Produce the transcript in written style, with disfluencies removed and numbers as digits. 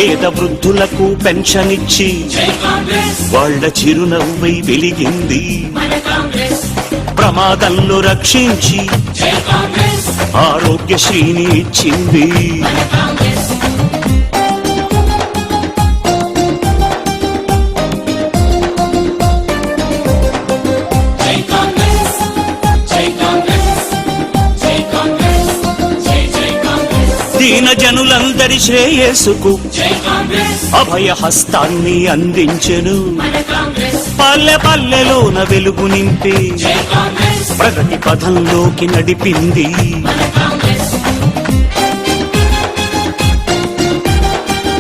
పేద వృద్ధులకు పెన్షన్ ఇచ్చి వాళ్ళ చిరునవ్వై వెలిగింది. ప్రమాదంలో రక్షించి ఆరోగ్యశ్రీని ఇచ్చింది. దీన జనులందరి శ్రేయస్సుకు అభయ హస్తాన్ని అందించెను. పల్లె పల్లెలోన వెలుగు నింపి ప్రగతి పథంలోకి నడిపింది.